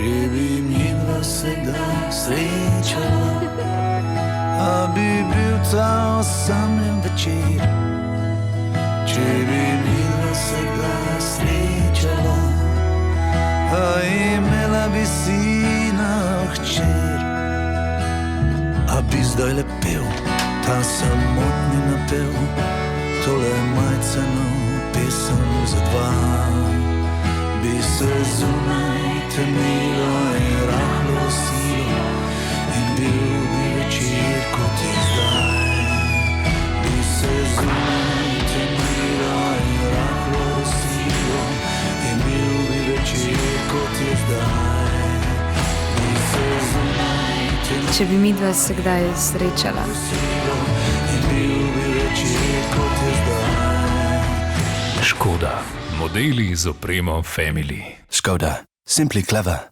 Če bi midva se kdaj srečala, a bi bil ta osamljen večer. Če bi midva se kdaj srečala, a imela bi sina hčer. A bi zdaj lepel ta samotni napev, tole majceno pesem za dva. Bi se zunaj temnilo in rahlo silo in bil bi večer kot je zdaj. Bi se zunaj temnilo in rahlo silo in bil bi večer kot je zdaj. Bi se zunaj temnilo. Če bi midva se kdaj srečala. In bil bi večer kot je zdaj. Škoda. Modeli z opremo Family. Škoda. Simply clever.